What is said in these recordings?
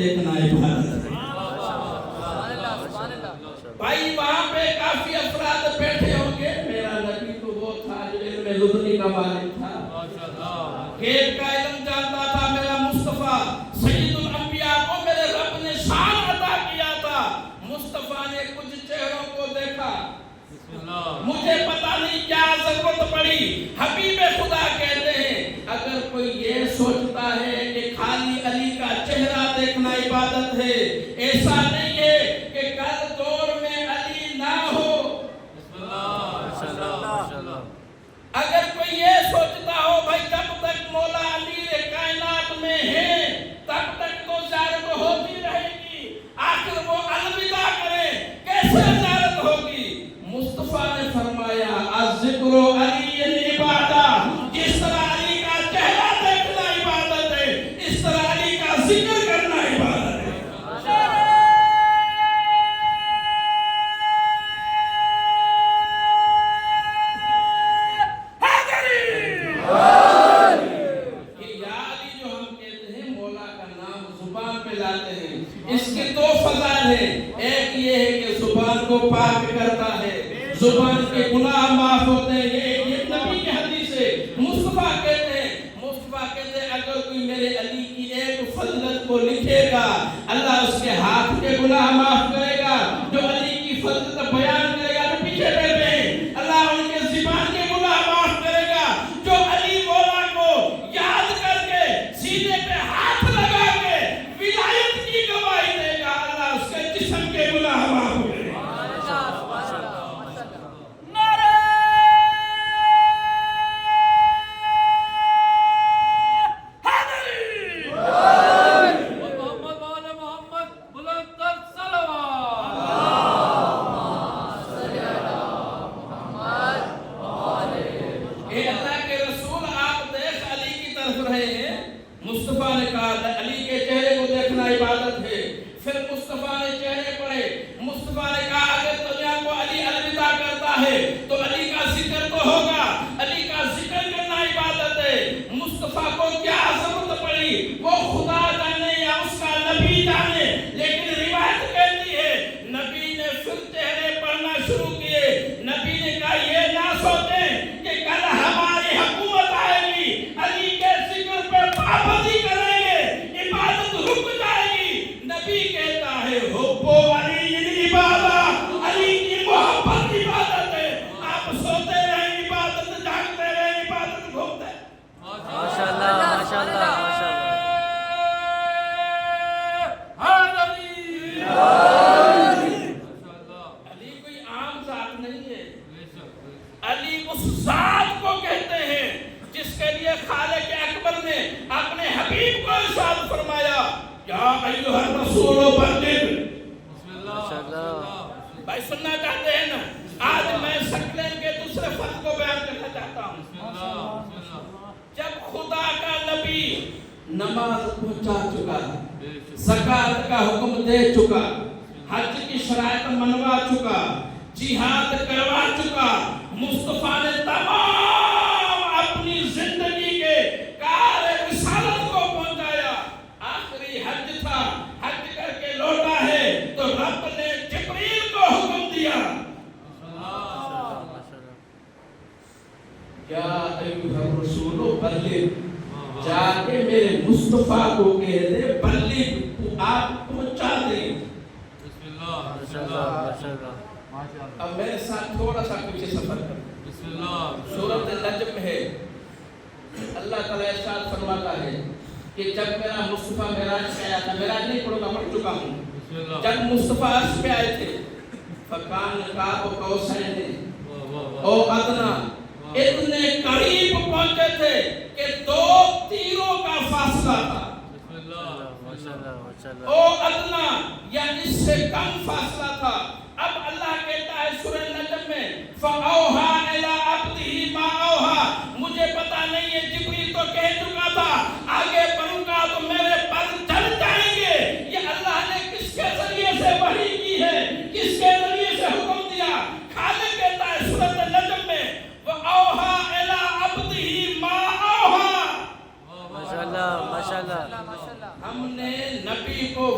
دیکھنا عبادت ہے۔ بھائی وہاں پہ کافی افراد بیٹھے ہوں گے، میرا نبی تو وہ تھا جو علم لدنی کا مالک تھا، غیب کا علم جانتا تھا۔ میرا مصطفیٰ سید الانبیاء کو میرے رب نے شان عطا کیا تھا۔ مصطفیٰ نے کچھ چہروں کو دیکھا، مجھے پتا نہیں کیا ضرورت پڑی۔ حبیب خدا کہتے ہیں اگر کوئی یہ سوچتا ہے کہ خالی علی کا چہرہ دیکھنا عبادت ہے، ایسا نہیں ہے کہ کل دور میں علی نہ ہو۔ اگر کوئی یہ سوچتا ہو بھائی جب تک مولا علی کائنات میں ہے تب تک تو زیارت ہوتی رہے گی، آخر وہ الوداع کرے کیسے زیارت ہوگی؟ مصطفیٰ نے فرمایا الذکر علی العبادہ، جس طرح علی کا چہرہ دیکھنا عبادت ہے اس طرح علی کا ذکر کرنا عبادت ہے۔ یہ یا علی جو ہم کہتے ہیں مولا کا نام زبان پہ لاتے ہیں، اس کے دو فضائل ہیں۔ ایک یہ ہے کہ زبان کو پاک کرتا ہے، زبان کے گناہ معاف ہوتے ہیں۔ یہ نبی کی حدیث ہے۔ مصطفیٰ کہتے ہیں اگر کوئی میرے علی کی ایک فضلت کو لکھے گا اللہ اس کے ہاتھ کے گناہ معاف کرے گا۔ جو علی کی فضلت بیان کرے گا جو پیچھے بیٹھے ہیں اللہ ان کے زبان کے گناہ معاف کرے گا۔ جو علی مولا کو یاد کر کے سینے پہ ہاتھ لگا کے ولایت کی گواہی دے گا اللہ اس کے جسم کے گناہ معاف کرے گا۔ مصطفیٰ نے کہا علی کے چہرے کو دیکھنا عبادت ہے۔ پھر مصطفیٰ نے چہرے پڑھے، مصطفیٰ نے کہا اگر دنیا کو علی الوداع کرتا ہے تو علی کا ذکر تو ہوگا، علی کا ذکر کرنا عبادت ہے۔ مصطفیٰ کو کیا ضرورت پڑی وہ خدا جانے یا اس کا نبی جانے، لیکن روایت کہتی ہے نبی نے پھر چہرے پڑھنا شروع کیے۔ نبی نے کہا یہ نہ سوچیں کہ کل ہماری حکومت آئے گی علی کے ذکر پہ پابندی کریں گے عبادت رک جائے گی۔ نبی کہتا ہے حب علی العبادہ، علی کی محبت عبادت ہے۔ آپ سوتے رہیں عبادت، جاگتے رہیں عبادت، گھومتے ہیں۔ ماشاءاللہ ماشاءاللہ ماشاءاللہ۔ علی کوئی عام ذات نہیں ہے، علی اس ذات کو کہتے ہیں جس کے لیے خالق اکبر نے اپنے حبیب کو ارشاد فرمایا یا ایھا الرسول بلغ۔ بھائی سننا چاہتے ہیں نا؟ آج میں سکلین کے دوسرے فرد کو بیان کرنا چاہتا ہوں۔ جب خدا کا نبی نماز پہنچا چکا، زکوٰۃ کا حکم دے چکا، حج کی شرائط منوا چکا، جہاد کروا چکا، مصطفیٰ نے تمام اپنی زندگی کے کار رسالت کو پہنچایا۔ آخری حج تھا، حج کر کے لوٹا ہے تو رب نے جبریل کو حکم دیا یا ایھا الرسول بلغ، جا کے میرے مصطفیٰ کو کہہ دے بلغ، تو آپ پہنچا دیں۔ اب میرے ساتھ تھوڑا سا پیچھے سفر کریں۔ سورۃ النجم ہے، اللہ تعالیٰ ارشاد فرماتا ہے کہ جب میرا مصطفیٰ معراج پہ آیا تھا، معراج نہیں پڑھوں گا پڑھ چکا ہوں، جب مصطفیٰ عرش پہ آئے تھے فکان قاب قوسین او ادنیٰ، اتنے قریب پہنچے تھے کہ 2 تیروں کا فاصلہ تھا۔ او ادنیٰ یا اس سے کم فاصلہ تھا۔ اب اللہ کہتا ہے سورہ نجم میں فَأَوْحَىٰ إِلَىٰ عَبْدِهِ مَا أَوْحَىٰ، مجھے پتا نہیں ہے جبریل تو کہہ چکا تھا آگے بڑھوں گا تو میرے پر چل جائیں گے۔ یہ اللہ نے کس کے ذریعے سے وحی کی ہے، کس کے ذریعے سے حکم دیا؟ خالق کہتا ہے سورۃ النجم میں وَأَوْحَىٰ إِلَىٰ عَبْدِهِ مَا أَوْحَىٰ۔ ماشاءاللہ ماشاءاللہ۔ ہم نے نبی کو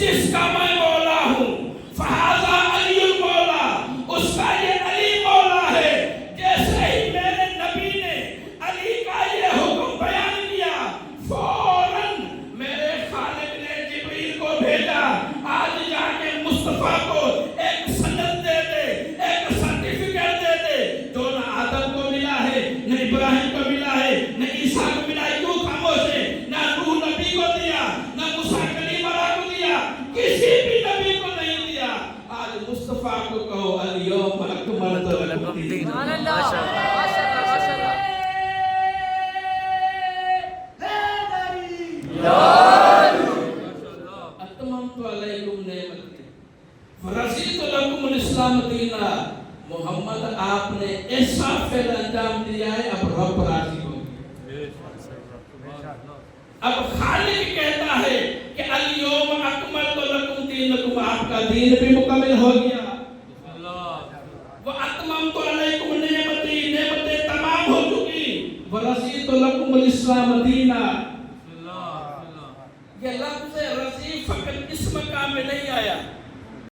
جس کا میں مولا ہوں فہذا علی المولا، اس کا یہ علی مولا ہے۔ جیسے ہی میرے نبی نے علی کا یہ حکم بیان کیا فوراً میرے خالق نے جبریل کو بھیجا، آج جا کے مصطفیٰ کو ایک سند دے دے، ایک سرٹیفکیٹ دے دے جو نہ آدم کو ملا ہے، نہ ابراہیم کو ملا ہے، نہ عیسیٰ کو ملا ہے۔ کیوں خاموش ہے؟ نہ نوح نبی کو دیا، نہ موسیٰ کلیم اللہ کو دیا، کسی بھی نبی کو نہیں دیا۔ آج مصطفیٰ کو کہو الیوم اکملت لکم دینکم۔ سبحان اللہ، ماشاء اللہ، ماشاء اللہ۔ اتممت علیکم نعمتی ورضیت لکم الاسلام دینا۔ محمد آپ نے ایسا فعل انجام دیا ہے، اب رب راضی ہو گیا۔ اب خالق کہتا ہے کہ الیوم اکملت لکم دینکم، آپ کا دین بھی مکمل ہو گیا۔ وَأَتْمَمْتُ عَلَيْكُمْ نِعْمَتِي، نعمتیں تمام ہو چکی۔ وَرَضِيتُ لَكُمُ الْإِسْلَامَ دِينًا۔ یہ لفظ رضی فقط اس مقام میں نہیں آیا،